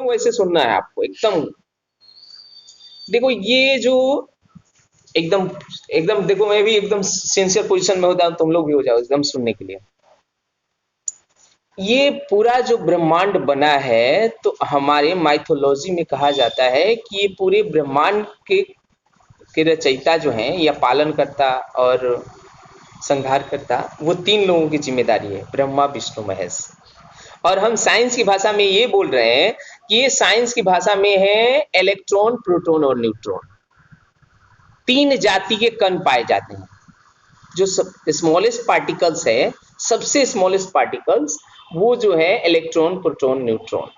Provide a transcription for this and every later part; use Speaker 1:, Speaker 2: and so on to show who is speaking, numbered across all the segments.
Speaker 1: हूँ वैसे सुनना है आपको एकदम। देखो ये जो एकदम एकदम देखो, मैं भी एकदम सिंसियर पोजीशन में होता हूँ, तुम लोग भी हो जाओ एकदम सुनने के लिए। ये पूरा जो ब्रह्मांड बना है, तो हमारे माइथोलॉजी में कहा जाता है कि ये पूरे ब्रह्मांड के रचयिता जो हैं या पालनकर्ता और संहारकर्ता, वो तीन लोगों की जिम्मेदारी है, ब्रह्मा विष्णु महेश। और हम साइंस की भाषा में ये बोल रहे हैं कि ये साइंस की भाषा में है इलेक्ट्रॉन, प्रोटॉन और न्यूट्रॉन। तीन जाति के कण पाए जाते हैं। जो स्मॉलेस्ट पार्टिकल्स है, सबसे स्मॉलेस्ट पार्टिकल्स, वो जो है इलेक्ट्रॉन, प्रोटॉन, न्यूट्रॉन।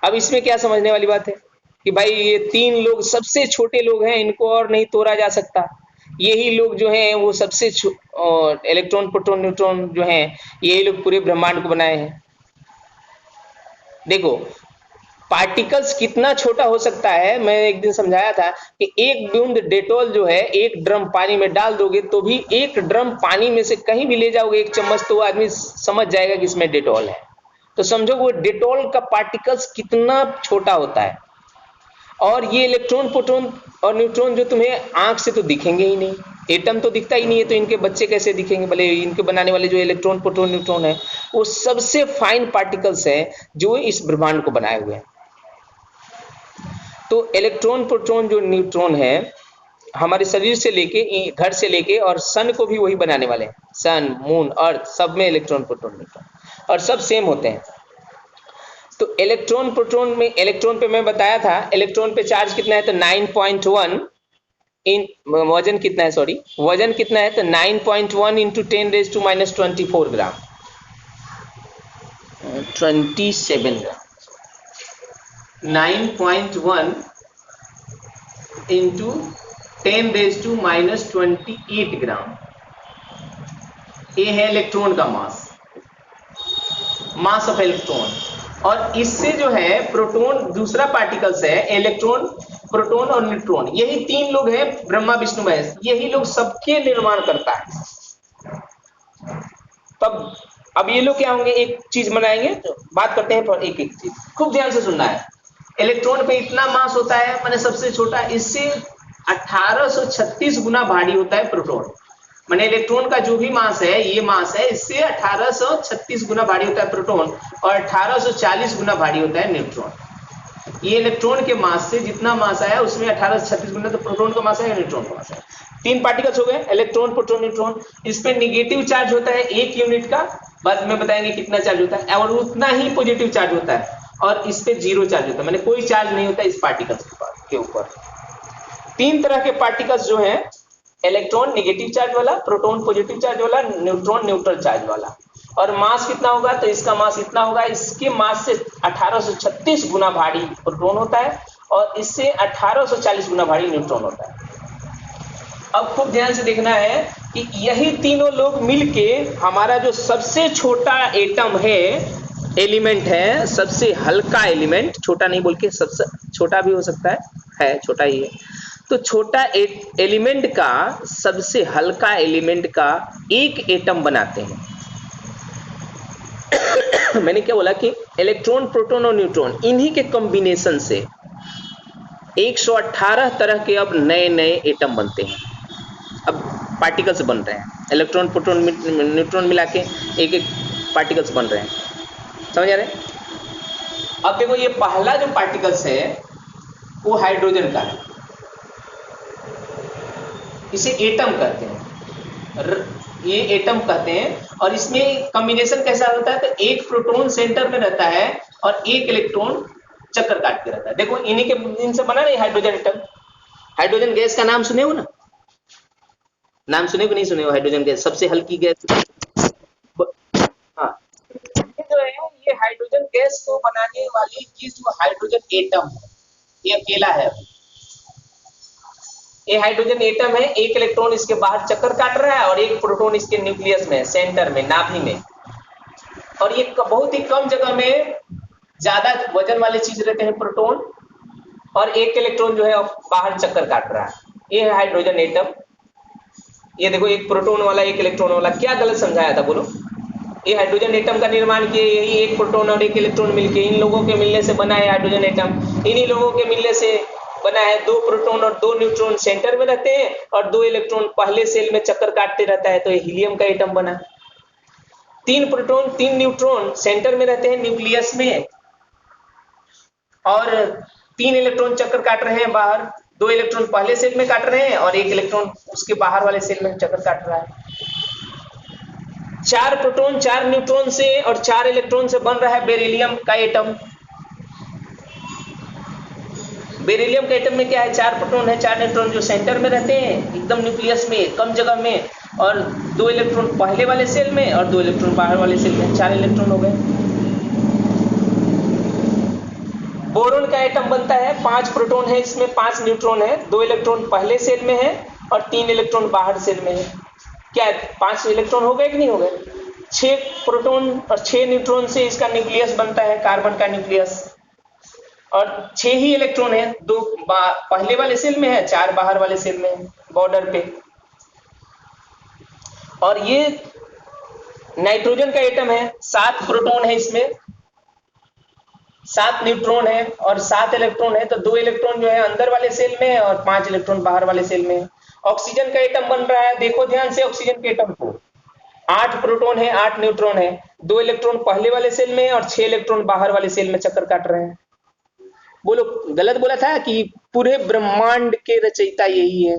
Speaker 1: अब इसमें क्या समझने वाली बात है कि भाई ये तीन लोग सबसे छोटे लोग हैं, इनको और नहीं तोड़ा जा सकता। यही लोग जो हैं वो सबसे इलेक्ट्रॉन, प्रोटॉन, न्यूट्रॉन जो हैं, यही लोग पूरे ब्रह्मांड को बनाए हैं। देखो पार्टिकल्स कितना छोटा हो सकता है, मैं एक दिन समझाया था कि एक बूंद डेटॉल जो है एक ड्रम पानी में डाल दोगे तो भी एक ड्रम पानी में से कहीं भी ले जाओगे एक चम्मच, तो वो आदमी समझ जाएगा कि इसमें डेटॉल है। तो समझो वो डेटॉल का पार्टिकल्स कितना छोटा होता है। और ये इलेक्ट्रॉन, प्रोटॉन और न्यूट्रॉन जो तुम्हें आंख से तो दिखेंगे ही नहीं, एटम तो दिखता ही नहीं है, तो इनके बच्चे कैसे दिखेंगे? भले इनके बनाने वाले जो इलेक्ट्रॉन, प्रोटॉन, न्यूट्रॉन है, वो सबसे फाइन पार्टिकल्स हैं जो इस ब्रह्मांड को बनाए हुए हैं। तो इलेक्ट्रॉन, प्रोटॉन जो न्यूट्रॉन है, हमारे शरीर से लेके, घर से लेके और सन को भी वही बनाने वाले हैं। सन, मून, अर्थ, सब में इलेक्ट्रॉन, प्रोटॉन, न्यूट्रॉन, और सब सेम होते हैं। तो इलेक्ट्रॉन, प्रोटॉन में, इलेक्ट्रॉन पे मैं बताया था, इलेक्ट्रॉन पे चार्ज कितना है तो 9.1 इन, वजन कितना है, सॉरी, वजन कितना है तो 9.1 इंटू 10⁻⁻24 ग्राम, 27 ग्राम, 9.1 इंटू 10⁻⁻28 ग्राम। ये है इलेक्ट्रॉन का मास, मास ऑफ इलेक्ट्रॉन। और इससे जो है प्रोटॉन, दूसरा पार्टिकल्स है इलेक्ट्रॉन, प्रोटॉन और न्यूट्रॉन, यही तीन लोग हैं ब्रह्मा विष्णु महेश, यही लोग सबके निर्माण करता है। तब अब ये लोग क्या होंगे, एक चीज बनाएंगे, तो बात करते हैं पर एक एक चीज, खूब ध्यान से सुनना है। इलेक्ट्रॉन पे इतना मास होता है, मैंने सबसे छोटा, इससे 1836 गुना भारी होता है प्रोटॉन। मैंने इलेक्ट्रॉन का जो भी मास है, ये मास है, इससे 1836 गुना भारी होता है प्रोटॉन, और 1840 गुना भारी होता है न्यूट्रॉन। ये इलेक्ट्रॉन के मास से जितना मास आया उसमें 1836 गुना तो प्रोटॉन का मास है, न्यूट्रॉन का मास है। तीन पार्टिकल्स हो गए, इलेक्ट्रॉन, प्रोटॉन, न्यूट्रॉन। इस पे नेगेटिव चार्ज होता है 1 यूनिट का, बाद में बताएंगे कितना चार्ज होता है, और उतना ही पॉजिटिव चार्ज होता है, और इस पे 0 चार्ज होता है, मैंने कोई चार्ज नहीं होता इस पार्टिकल्स के ऊपर। तीन तरह के पार्टिकल्स जो हैं, इलेक्ट्रॉन नेगेटिव चार्ज वाला, प्रोटॉन पॉजिटिव चार्ज वाला, न्यूट्रॉन न्यूट्रल चार्ज वाला। और मास कितना होगा तो इसका मास इतना होगा, इसके मास से 1836 गुना भारी प्रोटॉन होता है, और इससे 1840 गुना भारी न्यूट्रॉन होता है। अब खूब ध्यान से देखना है कि यही तीनों लोग मिलके हमारा जो सबसे छोटा एटम है, एलिमेंट है, सबसे हल्का एलिमेंट, छोटा नहीं बोल के, सबसे छोटा भी हो सकता है छोटा ही है, तो छोटा एलिमेंट का, सबसे हल्का एलिमेंट का एक एटम बनाते हैं। मैंने क्या बोला कि इलेक्ट्रॉन, प्रोटॉन और न्यूट्रॉन, इन्हीं के कॉम्बिनेशन से 118 तरह के अब नए नए एटम बनते हैं। अब पार्टिकल्स बन रहे हैं, इलेक्ट्रॉन, प्रोटॉन, न्यूट्रॉन मिला के एक एक पार्टिकल्स बन रहे हैं, समझ आ रहे हैं? अब देखो ये पहला जो पार्टिकल्स है वो हाइड्रोजन का है, इसे एटम कहते हैं, ये एटम कहते हैं। और इसमें कॉम्बिनेशन कैसा होता है तो एक प्रोटॉन सेंटर में रहता है और एक इलेक्ट्रॉन चक्कर काट के रहता है। देखो इन्हीं के, इनसे बना नहीं हाइड्रोजन एटम। हाइड्रोजन गैस का नाम सुने हो ना, नाम सुने को नहीं सुने हो? हाइड्रोजन गैस सबसे हल्की गैस। हाँ, ये जो है, ये हाइड्रोजन गैस को बनाने वाली चीज जो हाइड्रोजन एटम है, ये अकेला है। ये हाइड्रोजन एटम है, एक इलेक्ट्रॉन इसके बाहर चक्कर काट रहा है और एक प्रोटॉन इसके न्यूक्लियस में, सेंटर में, नाभि में। और ये बहुत ही कम जगह में ज्यादा वजन वाले चीज रहते हैं प्रोटॉन, और एक इलेक्ट्रॉन जो है बाहर चक्कर काट रहा है, ये है हाइड्रोजन एटम। ये देखो एक प्रोटॉन वाला, एक इलेक्ट्रॉन वाला, क्या गलत समझाया था बोलो? ये हाइड्रोजन एटम का निर्माण किए, यही एक प्रोटॉन और एक इलेक्ट्रॉन मिलके, इन लोगों के मिलने से बना है हाइड्रोजन एटम। इन्हीं लोगों के मिलने से बना है 2 प्रोटॉन और 2 न्यूट्रॉन सेंटर में रहते हैं और 2 इलेक्ट्रॉन पहले सेल में चक्कर काटते रहता है, तो ये हीलियम का एटम बना। 3 प्रोटॉन 3 न्यूट्रॉन सेंटर में रहते हैं न्यूक्लियस में और 3 इलेक्ट्रॉन चक्कर काट रहे हैं बाहर, 2 इलेक्ट्रॉन पहले सेल में काट रहे हैं और 1 इलेक्ट्रॉन उसके बाहर वाले सेल में चक्कर काट रहा है। 4 प्रोटॉन 4 न्यूट्रॉन से और 4 इलेक्ट्रॉन से बन रहा है बेरिलियम का एटम। बेरिलियम के एटम में क्या है, 4 प्रोटॉन है 4 न्यूट्रॉन जो सेंटर में रहते हैं एकदम न्यूक्लियस में कम जगह में, और 2 इलेक्ट्रॉन पहले वाले सेल में और 2 इलेक्ट्रॉन बाहर वाले सेल में, 4 इलेक्ट्रॉन हो गए। बोरोन का एटम बनता है, 5 प्रोटॉन है इसमें 5 न्यूट्रॉन है, 2 इलेक्ट्रॉन पहले सेल में है और 3 इलेक्ट्रॉन बाहर सेल में है। क्या 5 इलेक्ट्रॉन हो गए कि नहीं हो गए? 6 प्रोटॉन और 6 न्यूट्रॉन से इसका न्यूक्लियस बनता है, कार्बन का न्यूक्लियस, और 6 ही इलेक्ट्रॉन है, 2 पहले वाले सेल में है 4 बाहर वाले सेल में है बॉर्डर पे। और ये नाइट्रोजन का एटम है, 7 प्रोटॉन है इसमें, 7 न्यूट्रॉन है और 7 इलेक्ट्रॉन है, तो 2 इलेक्ट्रॉन जो है अंदर वाले सेल में है और 5 इलेक्ट्रॉन बाहर वाले सेल में है। ऑक्सीजन का एटम बन रहा है, देखो ध्यान से ऑक्सीजन के एटम को, 8 प्रोटॉन है 8 न्यूट्रॉन है, 2 इलेक्ट्रॉन पहले वाले सेल में है और 6 इलेक्ट्रॉन बाहर वाले सेल में चक्कर काट रहे हैं। बोलो गलत बोला था कि पूरे ब्रह्मांड के रचयिता यही है।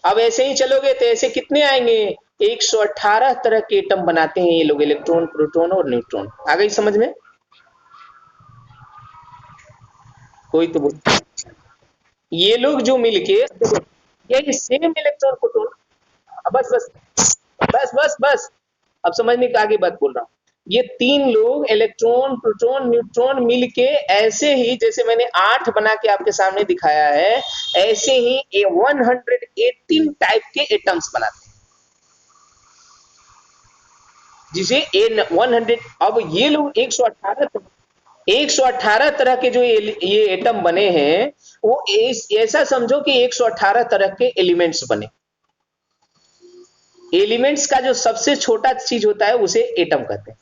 Speaker 1: अब ऐसे ही चलोगे तो ऐसे कितने आएंगे, 118 तरह के एटम बनाते हैं ये लोग, इलेक्ट्रॉन प्रोटॉन और न्यूट्रॉन। आ गई समझ में? कोई तो बोल, ये लोग जो मिलके ये सेम इलेक्ट्रॉन प्रोटॉन, बस बस बस बस बस अब समझने के आगे बात बोल रहा हूं। ये 3 लोग इलेक्ट्रॉन प्रोटॉन न्यूट्रॉन मिलके ऐसे ही जैसे मैंने 8 बना के आपके सामने दिखाया है, ऐसे ही 118 टाइप के एटम्स बनाते हैं, जिसे 100। अब ये लोग 118 तरह के जो ये एटम बने हैं, वो ऐसा समझो कि 118 तरह के एलिमेंट्स बने। एलिमेंट्स का जो सबसे छोटा चीज होता है उसे एटम कहते हैं।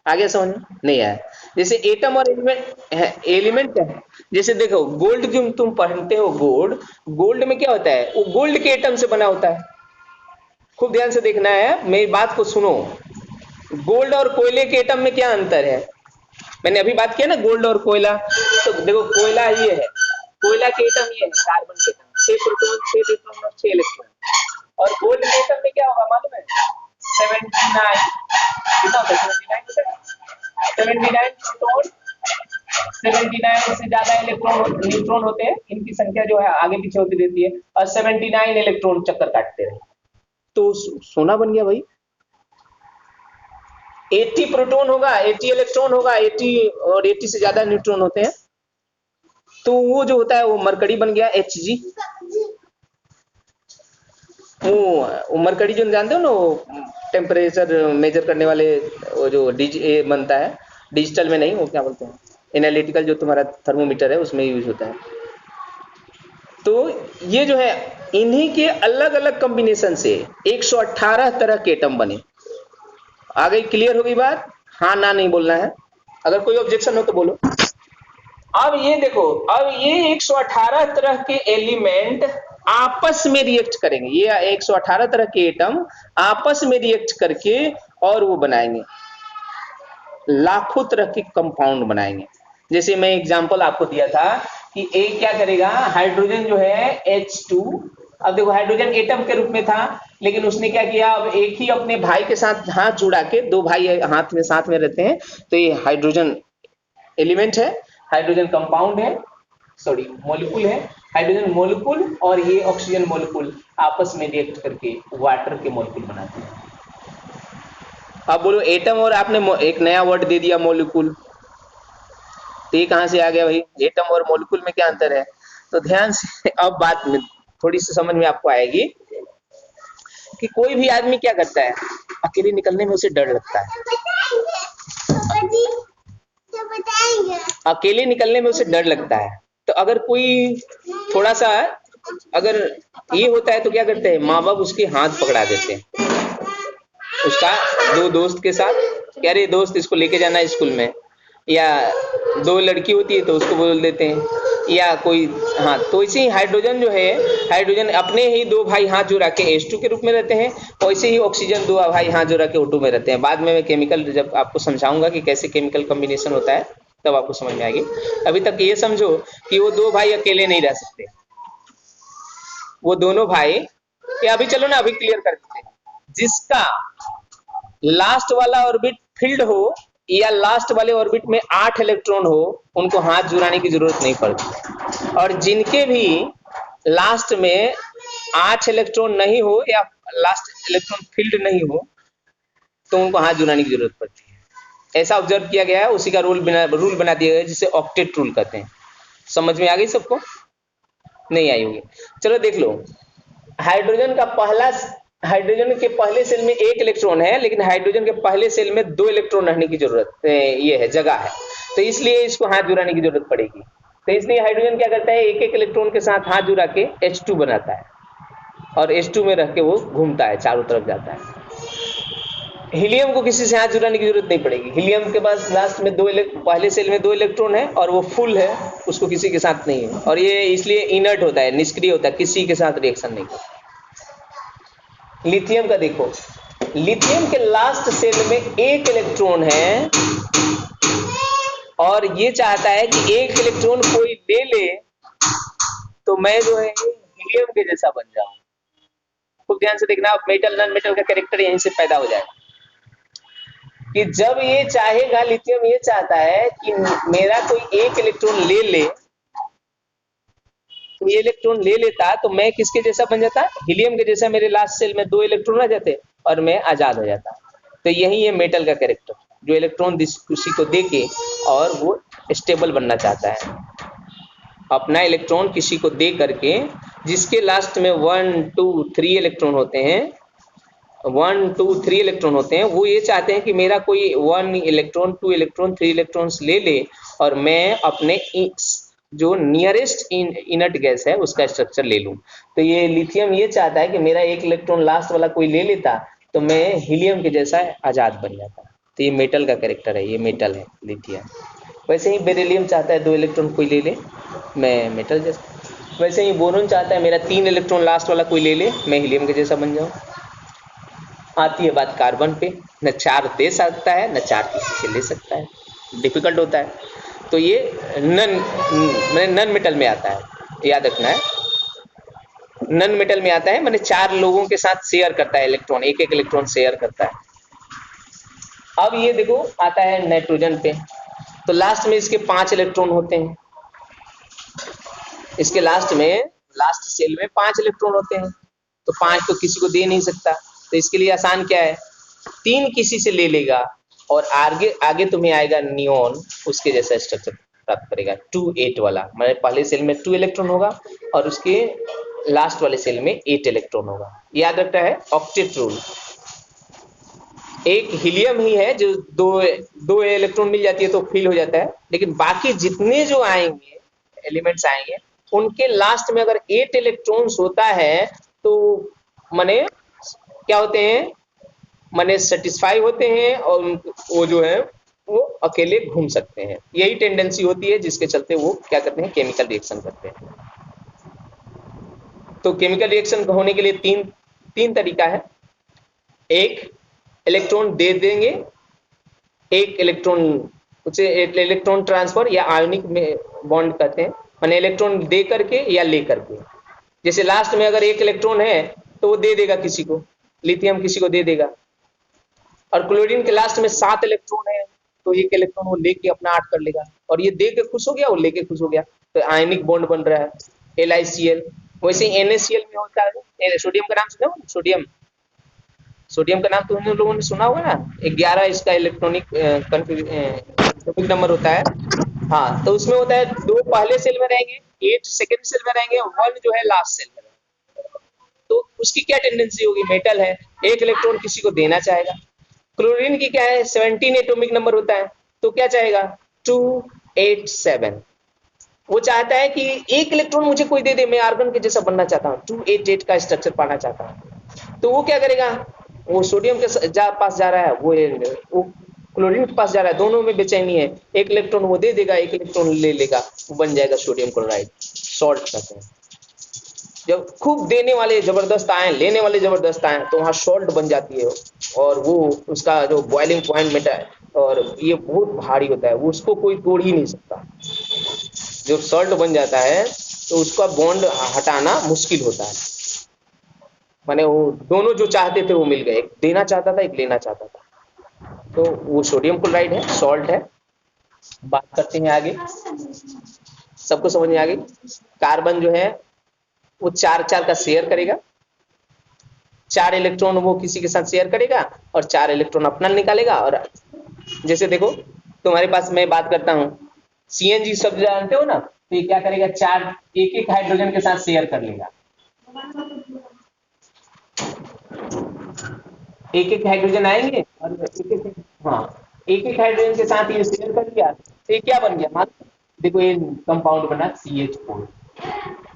Speaker 1: आगे समझ में नहीं आया? जैसे एटम और एलिमेंट क्या है, जैसे देखो गोल्ड जो तुम पहनते हो, गोल्ड में क्या होता है, वो गोल्ड के एटम से बना होता है। खूब ध्यान से देखना है, मेरी बात को सुनो। गोल्ड और कोयले के एटम में क्या अंतर है? मैंने अभी बात किया ना गोल्ड और कोयला, तो देखो कोयला ये है, कोयला के एटम ये है, कार्बन के एटम 6 प्रोटॉन 6 न्यूट्रॉन और 6 इलेक्ट्रॉन। और गोल्ड के एटम में क्या होगा मालूम है? 79, कितना होता है? 79 प्रोटॉन, 79 से ज्यादा इलेक्ट्रॉन न्यूट्रॉन होते हैं, इनकी संख्या जो है आगे पीछे होती रहती है, और 79 इलेक्ट्रॉन चक्कर काटते रहे, तो सोना बन गया भाई। 80 प्रोटॉन होगा, 80 इलेक्ट्रॉन होगा, 80 और 80 से ज्यादा न्यूट्रॉन होते हैं, तो वो जो होता है वो मरकरी बन गया, Hg। वो मरकरी जो जानते हो ना, वो टेम्परेचर मेजर करने वाले, वो जो बनता है, डिजिटल में नहीं, वो क्या बोलते हैं, एनालिटिकल जो तुम्हारा थर्मोमीटर है उसमें यूज होता है। तो ये जो है इन्हीं के अलग अलग कॉम्बिनेशन से 118 तरह के एटम बने। आ गई? क्लियर हो गई बात? हाँ ना नहीं बोलना है, अगर कोई ऑब्जेक्शन हो तो बोलो। अब ये देखो, अब ये 118 तरह के एलिमेंट आपस में रिएक्ट करेंगे, ये 118 तरह के एटम आपस में रिएक्ट करके और वो बनाएंगे, लाखों तरह के कंपाउंड बनाएंगे। जैसे मैं एग्जांपल आपको दिया था कि एक क्या करेगा, हाइड्रोजन जो है H2, अब देखो हाइड्रोजन एटम के रूप में था, लेकिन उसने क्या किया, अब एक ही अपने भाई के साथ हाथ जुड़ा के, 2 भाई हाथ में साथ में रहते हैं, तो ये हाइड्रोजन एलिमेंट है, हाइड्रोजन कंपाउंड है, सॉरी मॉलिक्यूल है, हाइड्रोजन मॉलिक्यूल और ये ऑक्सीजन मॉलिक्यूल आपस में रिएक्ट करके वाटर के मॉलिक्यूल बनाते हैं। अब बोलो एटम और आपने एक नया वर्ड दे दिया मॉलिक्यूल, तो ये कहां से आ गया भाई? एटम और मॉलिक्यूल में क्या अंतर है? तो ध्यान से अब बात में थोड़ी सी समझ में आपको आएगी कि कोई भी आदमी क्या करता है, अकेले निकलने में उसे डर लगता है, अकेले निकलने में उसे डर लगता है। तो अगर कोई थोड़ा सा अगर ये होता है तो क्या करते हैं, माँ बाप उसके हाथ पकड़ा देते हैं, उसका दो दोस्त के साथ, कह रहे दोस्त इसको लेके जाना है स्कूल में, या दो लड़की होती है तो उसको बोल देते हैं, या कोई, हाँ तो इसे ही हाइड्रोजन जो है, हाइड्रोजन अपने ही दो भाई हाथ जुड़ा के H2 के रूप में रहते हैं, वैसे ही ऑक्सीजन दो भाई हाथ जुड़ा के O2 में रहते हैं। बाद में मैं केमिकल जब आपको समझाऊंगा कि कैसे केमिकल कॉम्बिनेशन होता है तब आपको समझ में आएगी। अभी तक ये समझो कि वो दो भाई अकेले नहीं रह सकते, वो दोनों भाई, ये अभी चलो ना अभी क्लियर कर देते हैं। जिसका लास्ट वाला ऑर्बिट फील्ड हो या लास्ट वाले ऑर्बिट में 8 इलेक्ट्रॉन हो, उनको हाथ जुड़ाने की जरूरत नहीं पड़ती। और जिनके भी लास्ट में 8 इलेक्ट्रॉन नहीं हो या लास्ट इलेक्ट्रॉन फील्ड नहीं हो, तो उनको हाथ जुड़ाने की जरूरत पड़ती है। ऐसा ऑब्जर्व किया गया है, उसी का रूल बना दिया गया है, जिसे ऑक्टेट रूल कहते हैं। समझ में आ गई सबको? नहीं आई होगी। चलो देख लो, हाइड्रोजन का पहला, हाइड्रोजन के पहले सेल में 1 इलेक्ट्रॉन है, लेकिन हाइड्रोजन के पहले सेल में 2 इलेक्ट्रॉन रहने की जरूरत ये है, जगह है, तो इसलिए इसको हाथ जुड़ाने की जरूरत पड़ेगी। तो इसलिए हाइड्रोजन क्या करता है, एक एक इलेक्ट्रॉन के साथ हाथ जुड़ा के H2 बनाता है, और H2 में रह के वो घूमता है, चारों तरफ जाता है। हीलियम को किसी से हाथ जुड़ाने की जरूरत नहीं पड़ेगी। हीलियम के पास लास्ट में पहले सेल में 2 इलेक्ट्रॉन है और वो फुल है, उसको किसी के साथ नहीं है, और ये इसलिए इनर्ट होता है, निष्क्रिय होता है, किसी के साथ रिएक्शन नहीं करता। लिथियम का देखो, लिथियम के लास्ट सेल में 1 इलेक्ट्रॉन है, और ये चाहता है कि 1 इलेक्ट्रॉन कोई ले ले तो मैं जो है हीलियम के जैसा बन जाऊं। खूब ध्यान से देखना, मेटल नॉन मेटल का कैरेक्टर यहीं से पैदा हो जाएगा कि जब ये चाहेगा, लिथियम ये चाहता है कि मेरा कोई 1 इलेक्ट्रॉन ले ले, तो ये इलेक्ट्रॉन ले लेता तो मैं किसके जैसा बन जाता, हीलियम के जैसा। मेरे लास्ट सेल में 2 इलेक्ट्रॉन आ जाते और मैं आजाद हो जाता। तो यही है मेटल का कैरेक्टर, जो इलेक्ट्रॉन किसी को दे के और वो स्टेबल बनना चाहता है, अपना इलेक्ट्रॉन किसी को दे करके, जिसके लास्ट में 1 2 3 इलेक्ट्रॉन होते हैं, 1 2 3 इलेक्ट्रॉन होते हैं, वो ये चाहते हैं कि मेरा कोई 1 इलेक्ट्रॉन 2 इलेक्ट्रॉन 3 इलेक्ट्रॉन्स ले ले और मैं अपने जो नियरेस्ट इनर्ट गैस है उसका स्ट्रक्चर ले लूं। तो ये लिथियम ये चाहता है कि मेरा 1 इलेक्ट्रॉन लास्ट वाला कोई ले लेता तो मैं हीलियम के जैसा आजाद बन जाता। तो ये मेटल का कैरेक्टर है, ये मेटल है लिथियम। वैसे ही बेरिलियम चाहता है 2 इलेक्ट्रॉन कोई ले ले, मैं मेटल जैसा। वैसे ही बोरोन चाहता है मेरा 3 इलेक्ट्रॉन लास्ट वाला कोई ले ले, मैं हीलियम के जैसा बन जाऊं। आती है बात कार्बन पे, न 4 दे सकता है न 4 किसी से ले सकता है, डिफिकल्ट होता है। तो ये नन मेटल में आता है, याद रखना है, नन मेटल में आता है, माने 4 लोगों के साथ शेयर करता है इलेक्ट्रॉन, एक एक इलेक्ट्रॉन शेयर करता है। अब ये देखो आता है नाइट्रोजन पे, तो लास्ट में इसके 5 इलेक्ट्रॉन होते हैं, इसके लास्ट सेल में 5 इलेक्ट्रॉन होते हैं, तो 5 तो किसी को दे नहीं सकता, तो इसके लिए आसान क्या है, 3 किसी से ले लेगा और आगे तुम्हें आएगा नियोन, उसके जैसा स्ट्रक्चर प्राप्त करेगा, 2 8 वाला। मतलब पहले सेल में 2 इलेक्ट्रॉन होगा और उसके लास्ट वाले सेल में 8 इलेक्ट्रॉन होगा। याद रखना है ऑक्टेट रूल। एक हीलियम ही है जो दो इलेक्ट्रॉन मिल जाती है तो फिल हो जाता है, लेकिन बाकी जितने जो आएंगे एलिमेंट्स आएंगे उनके लास्ट में अगर 8 इलेक्ट्रॉन्स होता है तो माने क्या होते हैं, माने सेटिस्फाई होते हैं और वो जो है वो अकेले घूम सकते हैं। यही टेंडेंसी होती है जिसके चलते वो क्या करते हैं, केमिकल रिएक्शन करते हैं। तो केमिकल रिएक्शन होने के लिए तीन तरीका है। एक, इलेक्ट्रॉन दे देंगे, एक इलेक्ट्रॉन ट्रांसफर या आयोनिक में बॉन्ड कहते हैं, माने इलेक्ट्रॉन दे करके या ले करके। जैसे लास्ट में अगर 1 इलेक्ट्रॉन है तो वो दे देगा किसी को, लिथियम किसी को दे देगा, और क्लोरीन के लास्ट में 7 इलेक्ट्रॉन है तो 1 इलेक्ट्रॉन वो लेके अपना 8 कर लेगा, और ये दे के खुश हो गया, वो लेके खुश हो गया, तो आयनिक बॉन्ड बन रहा है LiCl। वैसे NaCl में होता है, सोडियम का नाम सुना हो, सोडियम का नाम तो हम लोगों ने सुना होगा ना, 11 इसका इलेक्ट्रॉनिक नंबर होता है। हाँ, तो उसमें होता है 2 पहले सेल में रहेंगे, 8 सेकंड सेल में रहेंगे, 1 जो है लास्ट सेल में रहेंगे। तो उसकी क्या टेंडेंसी होगी, मेटल है, 1 इलेक्ट्रॉन किसी को देना चाहेगा। क्लोरीन की क्या है, 17 एटॉमिक नंबर होता है, तो क्या चाहेगा 287। वो चाहता है कि 1 इलेक्ट्रॉन मुझे कोई दे दे, मैं आर्गन के जैसा बनना चाहता हूँ, 288 का स्ट्रक्चर पाना चाहता हूँ। तो वो क्या करेगा, वो सोडियम के पास जा रहा है, वो क्लोरीन के पास जा रहा है, दोनों में बेचैनी है। एक इलेक्ट्रॉन वो दे देगा, एक इलेक्ट्रॉन ले लेगा, वो बन जाएगा सोडियम क्लोराइड, सॉल्ट कहते हैं। जब खूब देने वाले जबरदस्त आए, लेने वाले जबरदस्त आए, तो वहाँ सॉल्ट बन जाती है। और वो उसका जो बॉइलिंग पॉइंट में है, और ये बहुत भारी होता है, वो उसको कोई तोड़ ही नहीं सकता। जब सॉल्ट बन जाता है तो उसका बॉन्ड हटाना मुश्किल होता है। माने वो दोनों जो चाहते थे वो मिल गए, एक देना चाहता था, एक लेना चाहता था। तो वो सोडियम क्लोराइड है, सॉल्ट है। बात करते हैं आगे, सबको समझ में आ गई। कार्बन जो है वो 4-4 का शेयर करेगा, 4 इलेक्ट्रॉन वो किसी के साथ शेयर करेगा और 4 इलेक्ट्रॉन अपना निकालेगा। और जैसे देखो तुम्हारे पास, मैं बात करता हूँ, CNG शब्द जानते हो ना, तो ये क्या करेगा, 4 एक हाइड्रोजन के साथ शेयर कर लेगा, एक हाइड्रोजन आएंगे और एक हाइड्रोजन के साथ ये शेयर कर लिया, तो ये क्या बन गया, मान देखो ये कंपाउंड बना CH4।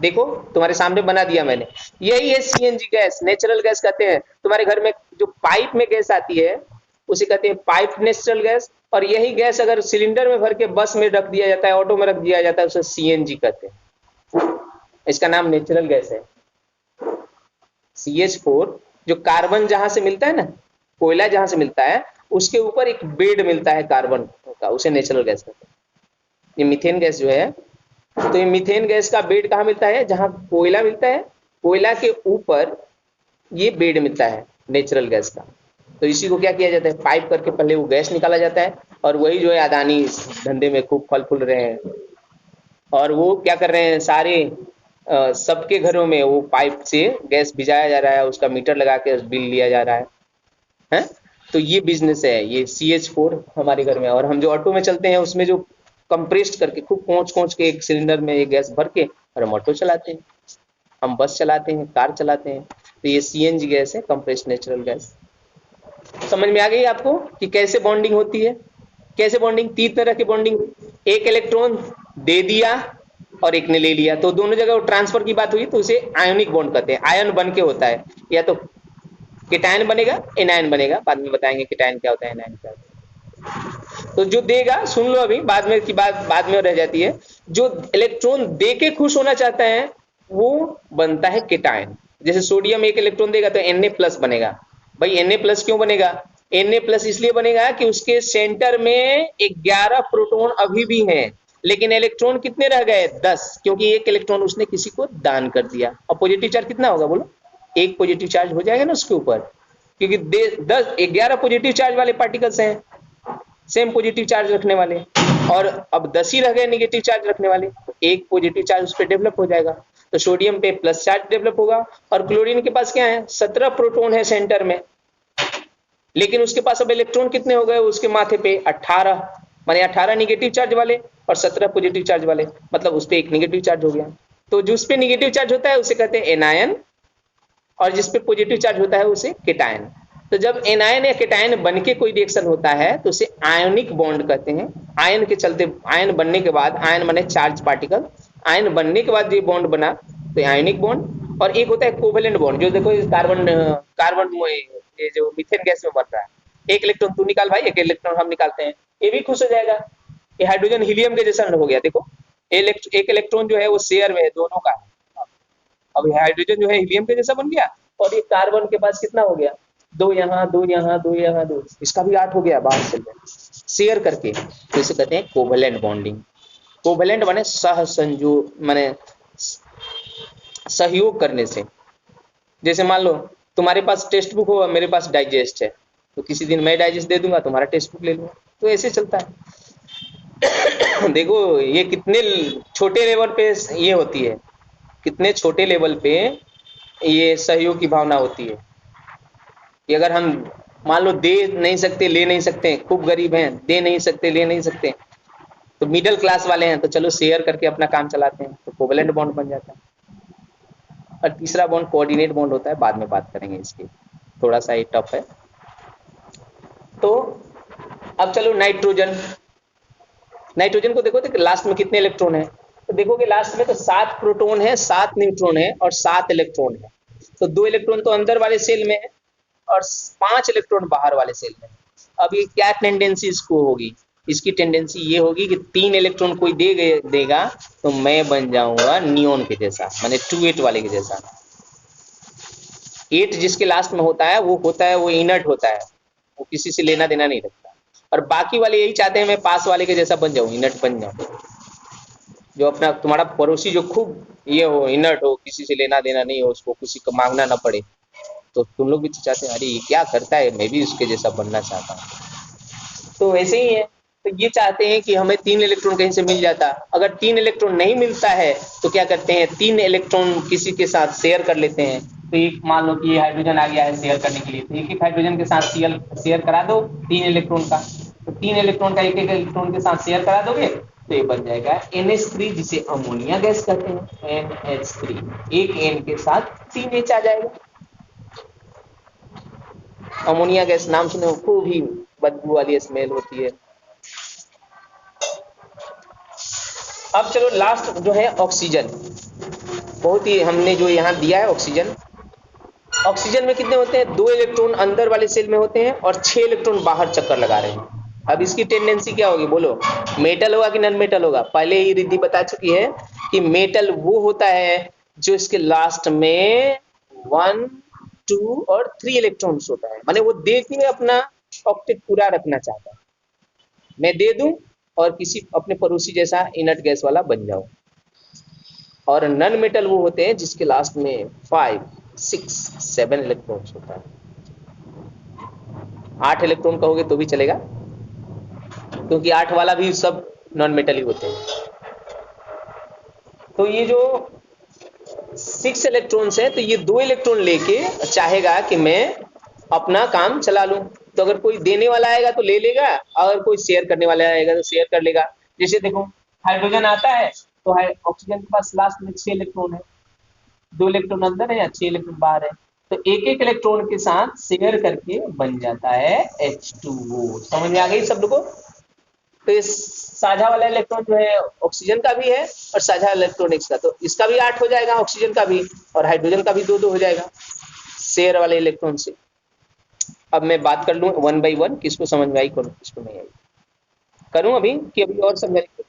Speaker 1: देखो तुम्हारे सामने बना दिया मैंने, यही है CNG गैस, नेचुरल गैस कहते हैं। तुम्हारे घर में जो पाइप में गैस आती है उसे कहते हैं पाइप नेचुरल गैस। और यही गैस अगर सिलेंडर में भर के बस में रख दिया जाता है, ऑटो में रख दिया जाता है, उसे CNG कहते हैं। इसका नाम नेचुरल गैस है। CH4 जो कार्बन जहां से मिलता है ना, कोयला जहां से मिलता है, उसके ऊपर एक बेड मिलता है कार्बन का, उसे नेचुरल गैस कहते हैं। ये मीथेन गैस जो है, तो ये मीथेन गैस का बेड कहाँ मिलता है, जहां कोयला मिलता है, कोयला के ऊपर ये बेड मिलता है नेचुरल गैस का। तो इसी को क्या किया जाता है, पाइप करके पहले वो गैस निकाला जाता है, और वही जो है अदानी इस धंधे में खूब फल फूल रहे हैं। और वो क्या कर रहे हैं, सारे सबके घरों में वो पाइप से गैस भिजाया जा रहा है, उसका मीटर लगा के बिल लिया जा रहा है? तो ये बिजनेस है, ये CH4 हमारे घर में। और हम जो ऑटो में चलते हैं उसमें जो कंप्रेस्ड करके खूब कोच के एक सिलेंडर में ये गैस भर के, और हम ऑटो चलाते हैं, हम बस चलाते हैं, कार चलाते हैं। तो ये CNG गैस है, कंप्रेस्ड नेचुरल गैस। समझ में आ गई आपको कि कैसे बॉन्डिंग होती है? कैसे बॉन्डिंग, 3 तरह की बॉन्डिंग, एक इलेक्ट्रॉन दे दिया और एक ने ले लिया, तो दोनों जगह वो ट्रांसफर की बात हुई, तो उसे आयोनिक बॉन्ड कहते हैं। आयन बन के होता है, या तो केटायन बनेगा, एनायन बनेगा, बाद में बताएंगे केटायन क्या होता है, एनायन क्या होता है। तो जो देगा, सुन लो अभी, बाद में की बात बाद में रह जाती है। जो इलेक्ट्रॉन दे के खुश होना चाहता है वो बनता है केटायन। जैसे सोडियम एक इलेक्ट्रॉन देगा तो Na+ बनेगा। भाई Na+ क्यों बनेगा, Na+ इसलिए बनेगा कि उसके सेंटर में 11 प्रोटॉन अभी भी हैं, लेकिन इलेक्ट्रॉन कितने रह गए, 10, क्योंकि एक इलेक्ट्रॉन उसने किसी को दान कर दिया। और पॉजिटिव चार्ज कितना होगा बोलो, एक पॉजिटिव चार्ज हो जाएगा ना उसके ऊपर, क्योंकि 11 पॉजिटिव चार्ज वाले पार्टिकल्स हैं, सेम पॉजिटिव चार्ज रखने वाले, और अब 10 ही रह गए नेगेटिव चार्ज रखने वाले, तो एक पॉजिटिव चार्ज उस पर डेवलप हो जाएगा। तो सोडियम पे प्लस चार्ज डेवलप होगा। और क्लोरीन के पास क्या है, 17 प्रोटॉन है सेंटर में, लेकिन उसके पास अब इलेक्ट्रॉन कितने हो गए, उसके माथे पे 18, माने 18 निगेटिव चार्ज वाले और 17 पॉजिटिव चार्ज वाले, मतलब उस पर एक निगेटिव चार्ज हो गया। तो जिस पे निगेटिव चार्ज होता है उसे कहते हैं एनायन, और जिस पे पॉजिटिव चार्ज होता है उसे केटायन। तो जब एनायन या केटायन बन के कोई रिएक्शन होता है तो उसे आयोनिक बॉन्ड कहते हैं। आयन के चलते, आयन बनने के बाद, आयन माने चार्ज पार्टिकल, आयन बनने के बाद ये बॉन्ड बना तो आयोनिक बॉन्ड। और एक होता है कोवेलेंट बॉन्ड, जो देखो कार्बन ये जो मीथेन गैस में बन रहा है, एक इलेक्ट्रॉन तू निकाल भाई, एक इलेक्ट्रॉन हम निकालते हैं, ये भी खुश हो जाएगा। ये हाइड्रोजन हीलियम के जैसा हो गया। देखो एक इलेक्ट्रॉन जो है वो शेयर में है, दोनों का है। अब हाइड्रोजन जो है हीलियम के जैसा बन गया, और ये कार्बन के पास कितना हो गया, 2 यहाँ 2 यहाँ 2 यहाँ 2, इसका भी 8 हो गया बाहर से शेयर करके। तो इसे कहते हैं कोवेलेंट बॉन्डिंग। कोवेलेंट माने सहसंयोग, माने सहयोग करने से। जैसे मान लो तुम्हारे पास टेक्स्ट बुक हो, मेरे पास डाइजेस्ट है, तो किसी दिन मैं डाइजेस्ट दे दूंगा, तुम्हारा टेक्स्ट बुक ले लूंगा, तो ऐसे चलता है। देखो ये कितने छोटे लेवल पे ये होती है, कितने छोटे लेवल पे ये सहयोग की भावना होती है कि अगर हम मान लो दे नहीं सकते, ले नहीं सकते, खूब गरीब हैं, दे नहीं सकते, ले नहीं सकते, तो मिडिल क्लास वाले हैं, तो चलो शेयर करके अपना काम चलाते हैं, तो कोवेलेंट बॉन्ड बन जाता है। और तीसरा बॉन्ड कोऑर्डिनेट बॉन्ड होता है, बाद में बात करेंगे इसकी, थोड़ा सा ये टफ है। तो अब चलो नाइट्रोजन। नाइट्रोजन को देखो तो लास्ट में कितने इलेक्ट्रॉन है, तो देखोगे लास्ट में तो 7 प्रोटॉन है, 7 न्यूट्रॉन है और 7 इलेक्ट्रॉन है। तो 2 इलेक्ट्रॉन तो अंदर वाले सेल में है और 5 इलेक्ट्रॉन बाहर वाले सेल में। अब ये क्या टेंडेंसी इसको होगी, इसकी टेंडेंसी ये होगी कि 3 इलेक्ट्रॉन कोई देगा तो मैं बन जाऊंगा नियोन के जैसा, माने 2s वाले के जैसा। 8 जिसके लास्ट में होता है वो इनर्ट होता है, वो किसी से लेना देना नहीं रखता। और बाकी वाले यही चाहते हैं मैं पास वाले के जैसा बन जाऊं, इनर्ट बन जाऊं, जो अपना तुम्हारा पड़ोसी जो खूब ये हो, इनर्ट हो, किसी से लेना देना नहीं हो, उसको किसी को मांगना ना पड़े। तो तुम लोग भी तो चाहते हैं अरे ये क्या करता है, मैं भी उसके जैसा बनना चाहता हूँ। तो वैसे ही है, तो ये चाहते हैं कि हमें 3 इलेक्ट्रॉन कहीं से मिल जाता। अगर 3 इलेक्ट्रॉन नहीं मिलता है तो क्या करते हैं, 3 इलेक्ट्रॉन किसी के साथ शेयर कर लेते हैं। तो एक मान लो कि ये हाइड्रोजन आ गया है शेयर करने के लिए, तो एक हाइड्रोजन के साथ शेयर करा दो 3 इलेक्ट्रॉन का। तो 3 इलेक्ट्रॉन का एक इलेक्ट्रॉन के साथ शेयर करा दोगे तो ये बन जाएगा NH3, जिसे अमोनिया गैस कहते हैं, NH3। एक N के साथ 3H आ जाएगा। अमोनिया गैस नाम सुने हो, खूब ही बदबू वाली स्मेल होती है। अब चलो लास्ट जो है ऑक्सीजन, बहुत ही हमने जो यहाँ दिया है ऑक्सीजन। ऑक्सीजन में कितने होते हैं, 2 इलेक्ट्रॉन अंदर वाले सेल में होते हैं और 6 इलेक्ट्रॉन बाहर चक्कर लगा रहे हैं। अब इसकी टेंडेंसी क्या होगी बोलो, मेटल होगा कि नॉन मेटल होगा। पहले ही रिद्धि बता चुकी है कि मेटल वो होता है जो इसके लास्ट में 1, 2 और 3 इलेक्ट्रॉन्स होता है, माने वो दे के अपना ऑक्टेट पूरा रखना चाहता है। मैं दे दूं और किसी अपने पड़ोसी जैसा इनर्ट गैस वाला बन जाऊं। और नॉन मेटल वो होते हैं जिसके लास्ट में 5, 6, 7 इलेक्ट्रॉन्स होता है। 8 इलेक्ट्रॉन कहोगे तो भी चलेगा, क्योंकि 8 वाला भी सब नॉन मेटल ही होते हैं। तो ये जो 6 इलेक्ट्रॉन्स है, तो ये 2 इलेक्ट्रॉन लेके चाहेगा कि मैं अपना काम चला लूं। तो अगर कोई देने वाला आएगा तो ले लेगा, अगर कोई शेयर करने वाला आएगा तो शेयर कर लेगा। जैसे देखो हाइड्रोजन आता है तो ऑक्सीजन के पास लास्ट में 6 इलेक्ट्रॉन है, 2 इलेक्ट्रॉन अंदर है या 6 इलेक्ट्रॉन बाहर है, तो एक एक इलेक्ट्रॉन के साथ शेयर करके बन जाता है H2O। समझ में आ गई सब लोगों को। तो ये साझा वाला इलेक्ट्रॉन जो है ऑक्सीजन का भी है और साझा इलेक्ट्रॉन का, तो इसका भी 8 हो जाएगा, ऑक्सीजन का भी, और हाइड्रोजन का भी 2-2 हो जाएगा शेयर वाले इलेक्ट्रॉन से। अब मैं बात कर लूं 1 by 1, किसको समझ में आई, किसको नहीं आई, करूं अभी कि अभी और समझाइए।